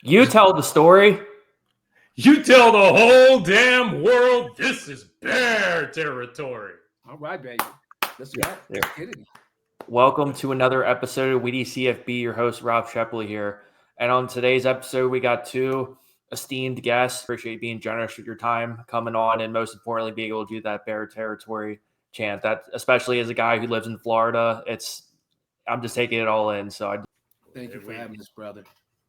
You tell the story. You tell the whole damn world this is Bear Territory. All right, baby. Let's go. Let's get it. Welcome to another episode of Witty CFB. Your host, Rob Sheply here. And on today's episode, we got two esteemed guests. Appreciate you being generous with your time coming on, and most importantly, being able to do that Bear Territory chant. That, especially as a guy who lives in Florida, I'm just taking it all in. So Thank you for having us, brother.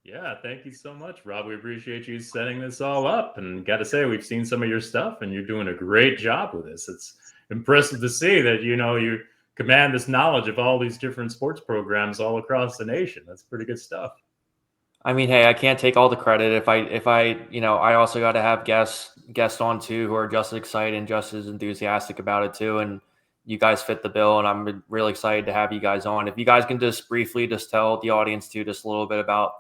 Yeah, thank you so much, Rob. We appreciate you setting this all up. And got to say, we've seen some of your stuff, and you're doing a great job with this. It's impressive to see that you command this knowledge of all these different sports programs all across the nation. That's pretty good stuff. I mean, hey, I can't take all the credit. If I, I also got to have guests on too who are just as excited and just as enthusiastic about it too. And you guys fit the bill, and I'm really excited to have you guys on. If you guys can just briefly just tell the audience too, just a little bit about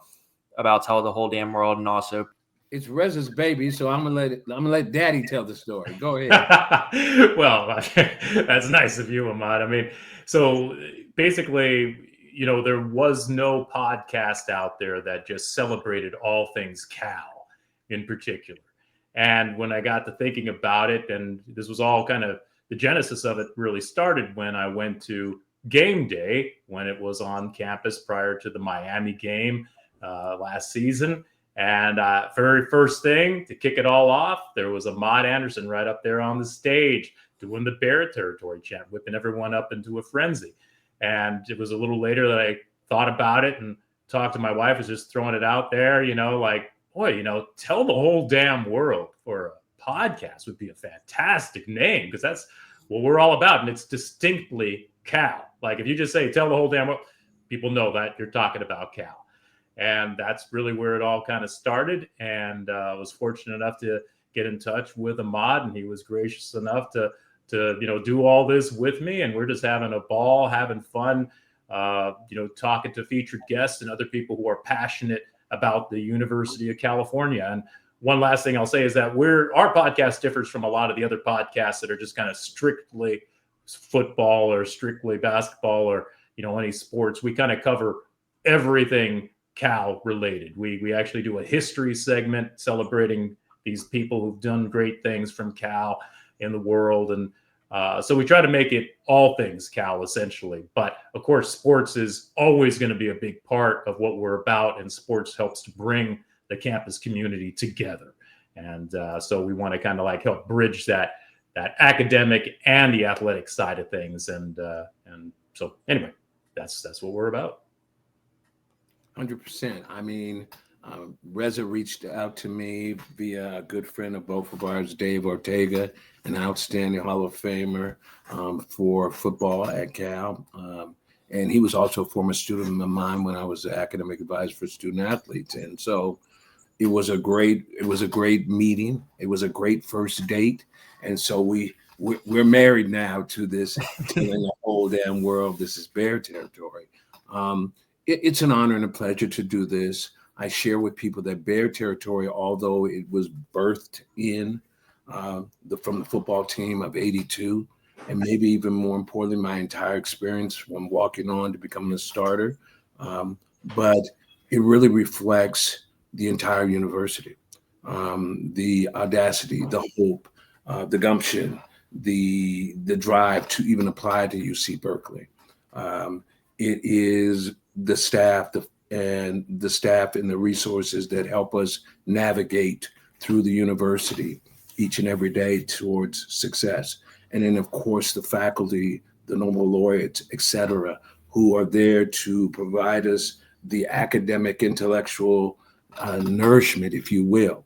tell the whole damn world, and also it's Reza's baby, so I'm gonna let Daddy tell the story. Go ahead. Well, that's nice of you, Ahmad. I mean, so basically, there was no podcast out there that just celebrated all things Cal in particular. And when I got to thinking about it, and this was all kind of the genesis of it really started when I went to game day when it was on campus prior to the Miami game last season. And very first thing to kick it all off, there was Ahmad Anderson right up there on the stage doing the Bear Territory Chant, whipping everyone up into a frenzy. And it was a little later that I thought about it and talked to my wife, was just throwing it out there, tell the whole damn world for a podcast would be a fantastic name, because that's what we're all about. And it's distinctly Cal. Like if you just say, tell the whole damn world, people know that you're talking about Cal. And that's really where it all kind of started. And I was fortunate enough to get in touch with Ahmad, and he was gracious enough to do all this with me. And we're just having a ball, having fun, talking to featured guests and other people who are passionate about the University of California. And one last thing I'll say is that our podcast differs from a lot of the other podcasts that are just kind of strictly football or strictly basketball or, any sports. We kind of cover everything Cal related. We actually do a history segment celebrating these people who've done great things from Cal in the world. And so we try to make it all things Cal, essentially. But of course, sports is always going to be a big part of what we're about. And sports helps to bring the campus community together. And so we want to kind of like help bridge that academic and the athletic side of things. And so anyway, that's what we're about. 100%. I mean, Reza reached out to me via a good friend of both of ours, Dave Ortega, an outstanding Hall of Famer for football at Cal. And he was also a former student of mine when I was the academic advisor for student athletes. And so it was a great meeting. It was a great first date. And so we're married now to this, telling the whole damn world this is Bear Territory. It's an honor and a pleasure to do this. I share with people that Bear Territory, although it was birthed in from the football team of '82, and maybe even more importantly, my entire experience from walking on to becoming a starter, but it really reflects the entire university, the audacity, the hope, the gumption, the drive to even apply to UC Berkeley. It is the staff and the resources that help us navigate through the university each and every day towards success. And then, of course, the faculty, the Nobel laureates, et cetera, who are there to provide us the academic, intellectual nourishment, if you will,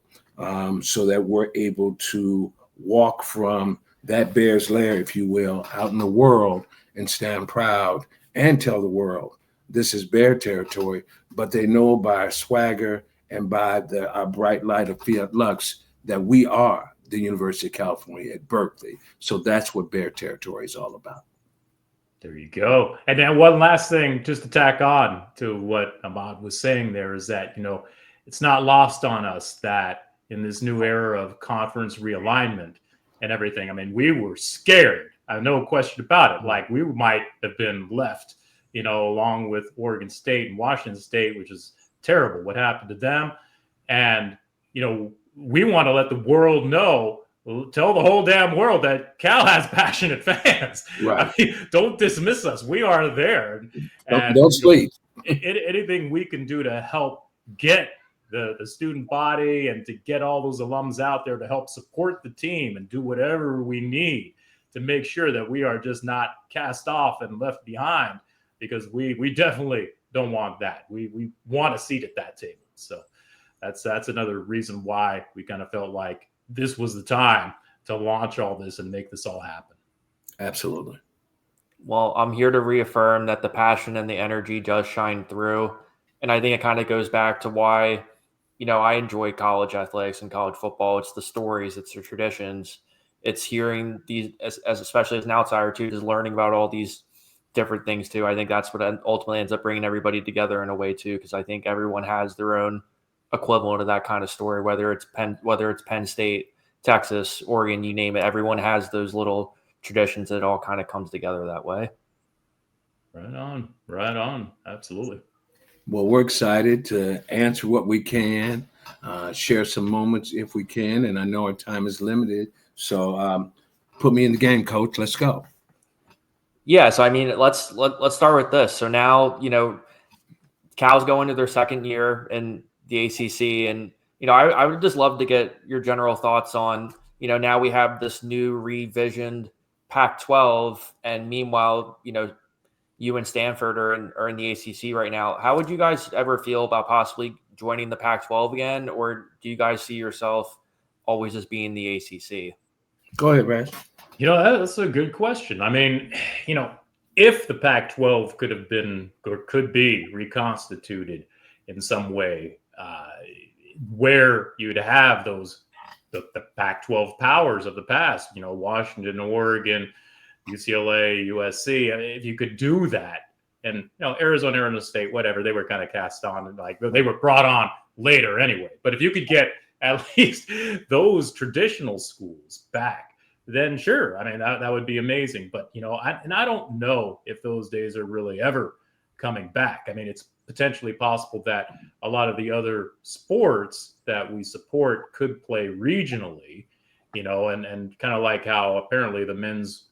so that we're able to walk from that bear's lair, if you will, out in the world and stand proud and tell the world this is Bear Territory. But they know by our swagger and by our bright light of Fiat Lux that we are the University of California at Berkeley. So that's what Bear Territory is all about. There you go. And then one last thing, just to tack on to what Ahmad was saying there, is that, it's not lost on us that in this new era of conference realignment and everything, I mean, we were scared. I have no question about it. Like, we might have been left, along with Oregon State and Washington State, which is terrible what happened to them. And, we want to let the world know, tell the whole damn world that Cal has passionate fans. Right. I mean, don't dismiss us. We are there. And Don't sleep. Anything we can do to help get the student body and to get all those alums out there to help support the team and do whatever we need to make sure that we are just not cast off and left behind, because we definitely don't want that. We want a seat at that table. So that's another reason why we kind of felt like this was the time to launch all this and make this all happen. Absolutely. Well, I'm here to reaffirm that the passion and the energy does shine through. And I think it kind of goes back to why, I enjoy college athletics and college football. It's the stories, it's the traditions. It's hearing these, as especially as an outsider too, just learning about all these different things too. I think that's what ultimately ends up bringing everybody together in a way too, because I think everyone has their own equivalent of that kind of story, whether it's Penn State, Texas, Oregon, you name it. Everyone has those little traditions that all kind of comes together that way. Right on. Absolutely. Well, we're excited to answer what we can, share some moments if we can, and I know our time is limited. So put me in the game, Coach. Let's go. Yeah, so I mean, let's start with this. So now, Cal's going to their second year in the ACC, and I would just love to get your general thoughts on, now we have this new revisioned Pac-12, and meanwhile, you and Stanford are in the ACC right now. How would you guys ever feel about possibly joining the Pac-12 again, or do you guys see yourself always as being the ACC? Go ahead, Raj. That's a good question. I mean, if the Pac-12 could have been or could be reconstituted in some way, where you'd have the Pac-12 powers of the past, Washington, Oregon, UCLA, USC. I mean, if you could do that, and Arizona State, whatever, they were kind of cast on, and like they were brought on later anyway. But if you could get at least those traditional schools back, then sure. I mean, that would be amazing. But, I don't know if those days are really ever coming back. I mean, it's potentially possible that a lot of the other sports that we support could play regionally, and kind of like how apparently the men's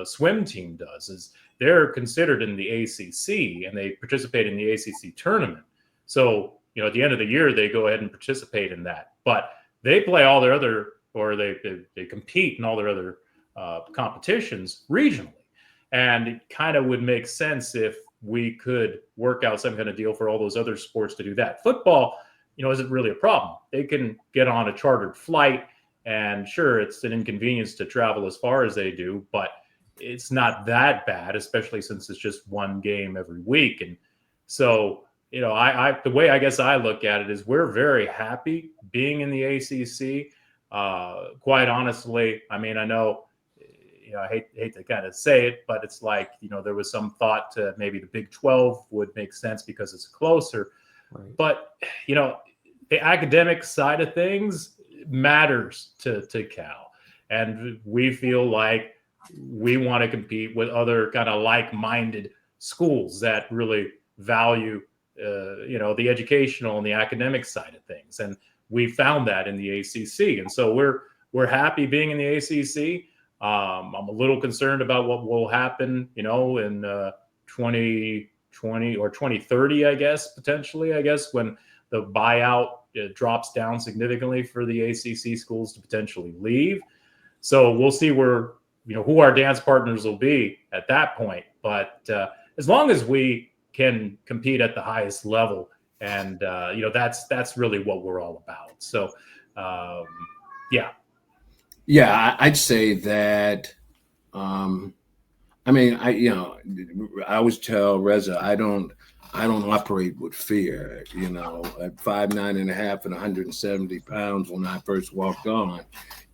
swim team does, is they're considered in the ACC and they participate in the ACC tournament. So, at the end of the year, they go ahead and participate in that. But they play all their other, or they compete in all their other competitions regionally. And it kind of would make sense if we could work out some kind of deal for all those other sports to do that. Football, isn't really a problem. They can get on a chartered flight, and sure, it's an inconvenience to travel as far as they do, but it's not that bad, especially since it's just one game every week. And so, the way I guess I look at it is we're very happy being in the ACC. Quite honestly, I mean, I know, I hate to kind of say it, but it's like, there was some thought to maybe the Big 12 would make sense because it's closer. Right. But, the academic side of things matters to Cal. And we feel like we want to compete with other kind of like-minded schools that really value, the educational and the academic side of things. And we found that in the ACC. And so we're happy being in the ACC. I'm a little concerned about what will happen, in 2020 or 2030, I guess, potentially, when the buyout drops down significantly for the ACC schools to potentially leave. So we'll see where, who our dance partners will be at that point. But as long as we can compete at the highest level, and that's really what we're all about. So, yeah, I'd say that. I mean, I always tell Reza, I don't operate with fear. At 5'9.5" and 170 pounds when I first walked on,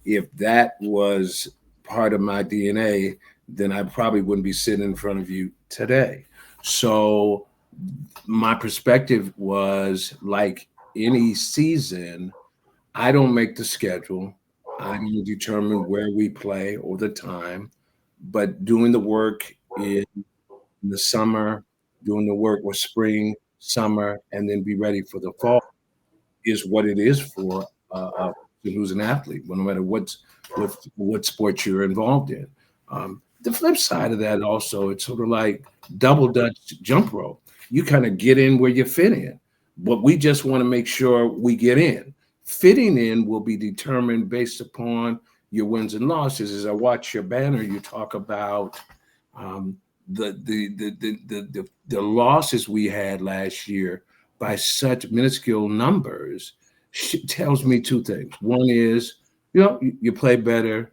if that was part of my DNA, then I probably wouldn't be sitting in front of you today. So my perspective was, like any season, I don't make the schedule. I don't determine where we play or the time, but doing the work in the summer, doing the work with spring, summer, and then be ready for the fall. is what it is for who's an athlete, no matter what sport you're involved in. The flip side of that also, it's sort of like double Dutch jump rope. You kind of get in where you fit in, but we just want to make sure we get in. Fitting in will be determined based upon your wins and losses. As I watch your banner, you talk about the losses we had last year by such minuscule numbers. Tells me two things. One is, you play better.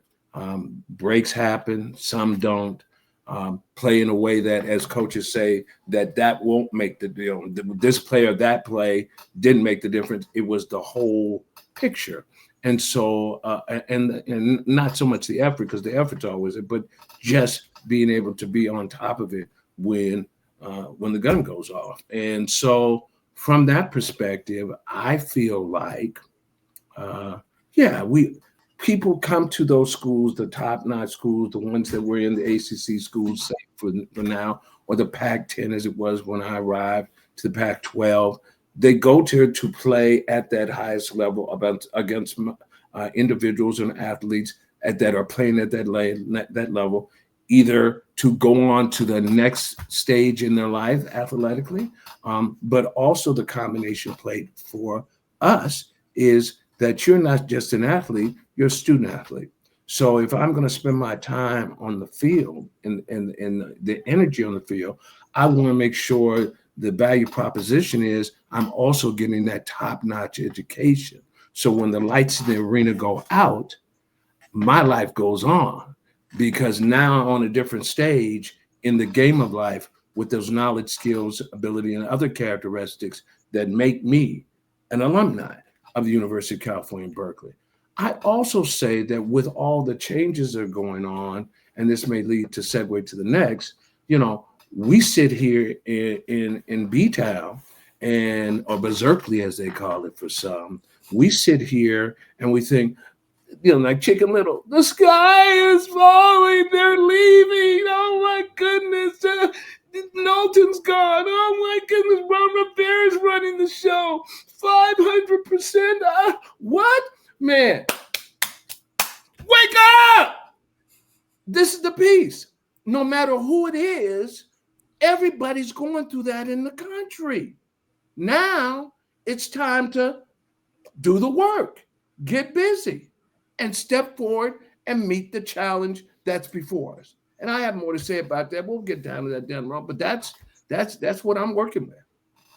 Breaks happen, some don't. Play in a way that, as coaches say, that won't make the deal. This play or that play didn't make the difference. It was the whole picture. And so, and not so much the effort, because the effort's always it, but just being able to be on top of it when the gun goes off. And so, from that perspective, I feel like, people come to those schools, the top-notch schools, the ones that were in the ACC schools, say for now, or the Pac-10 as it was when I arrived, to the Pac-12. They go to play at that highest level against individuals and athletes that are playing at that level, either to go on to the next stage in their life athletically, but also the combination play for us is that you're not just an athlete, you're a student athlete. So if I'm going to spend my time on the field and the energy on the field, I want to make sure the value proposition is I'm also getting that top-notch education. So when the lights in the arena go out, my life goes on, because now on a different stage in the game of life with those knowledge, skills, ability, and other characteristics that make me an alumni of the University of California, Berkeley. I also say that with all the changes that are going on, and this may lead to segue to the next, we sit here in B-Town or Berkeley, as they call it for some. We sit here and we think, like Chicken Little, the sky is falling, they're leaving. Oh my goodness. Knowlton's gone. Oh my goodness, Ron Rivera's running the show. 500%. What? Man, wake up! This is the piece. No matter who it is, everybody's going through that in the country. Now it's time to do the work, get busy, and step forward and meet the challenge that's before us. And I have more to say about that. We'll get down to that down the road, but that's what I'm working with.